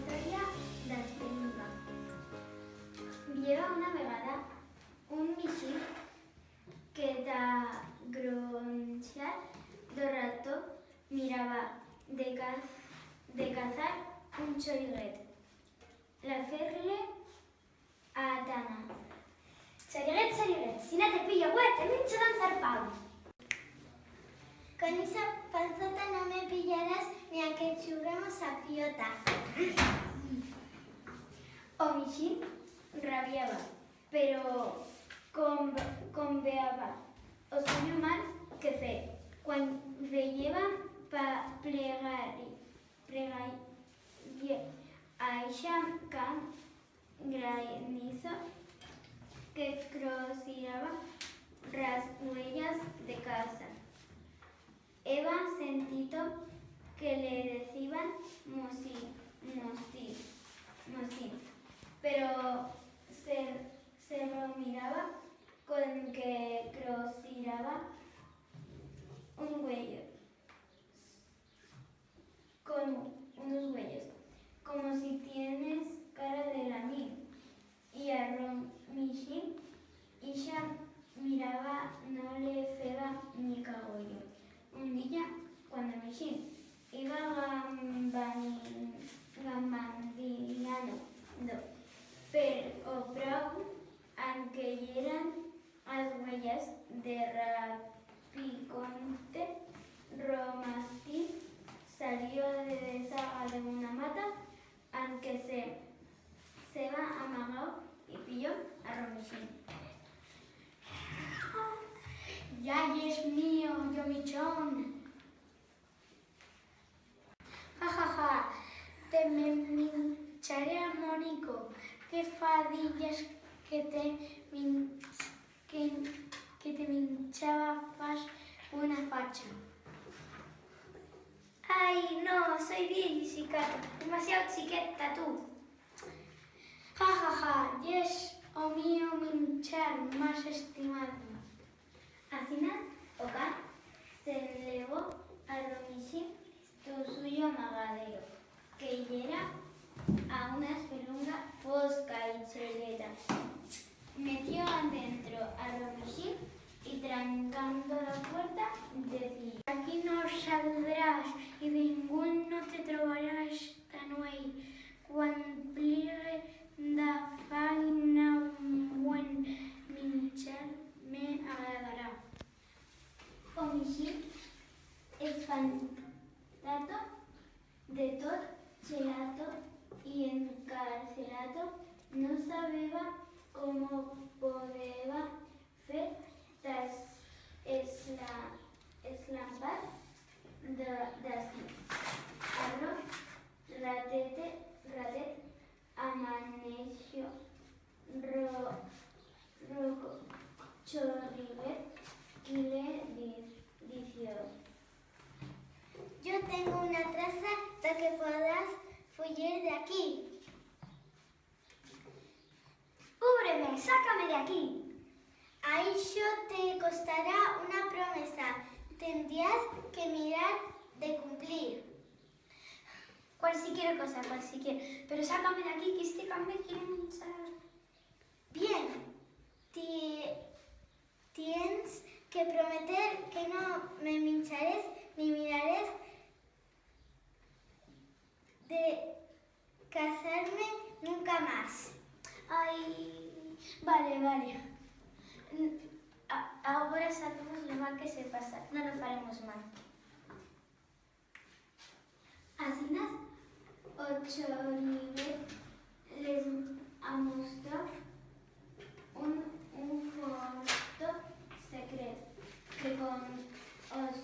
història d'Espelunga. Hi havia una vegada un mixí que de gronxat de rató mirava de cazar un xoriguet. La fer-le a Tana. Xoriguet, xoriguet, si no te pillo web, te mincho d'enzarpau. Con esa panzota no me pillarás ni a que juguemos a piota. O mixí rabiava, però com veava o senyor mal que fer. Quan veieva plegar a eixa camp granizo que crosirava ras huellas de casa. Eva sentito que le decían Mosín, pero se lo miraba con que crosiraba un huello, con unos huellos, como si tienes cara de la mía. Y a Romixín, ella miraba, no le feba ni cagollo. Un día, cuando Mixín iba gambandinando per o prou en que hi eren les huellas de Rapiconte, Romastín salió de deshaga de una mata en que se va amagado y pilló a Romixín. Ya es mío, yo michón. Ja, te me mincharé a Mónico. Qué fadillas que te minchaba fas buena facha. Ay, no, soy bien disicata. Demasiado chiqueta tú. Ja, yes, o mío minchar más estimado. Asinas, Oca se elevó a Romixín tu suyo amagadero, que era a una espelunga fosca y cheleta. Metió adentro a Romixín y trancando la puerta decía: Aquí no saldrás y ninguno te trobarás tan hoy. Quan pliegue da faina un buen minchar me agradará. O Mixín, espantato de tot gelato y encarcelato, no sabía cómo podía fer eslampar d'ací. Arròs, ratet, amaneixo, xoriguet, y le dició: Yo tengo una traza para que podrás fugir de aquí. ¡Cúbreme! ¡Sácame de aquí! A ello te costará una promesa. Tendrías que mirar de cumplir. Cualquier cosa, cualquier. Pero sácame de aquí, que este cambio quiere minchar. Bien, tienes que prometer que no me mincharás ni mirarás de casarme nunca más. Ay, vale. Ahora sabemos lo mal que se pasa. No lo faremos mal. Asinas, o xoriguet les mostró un foto secret que con os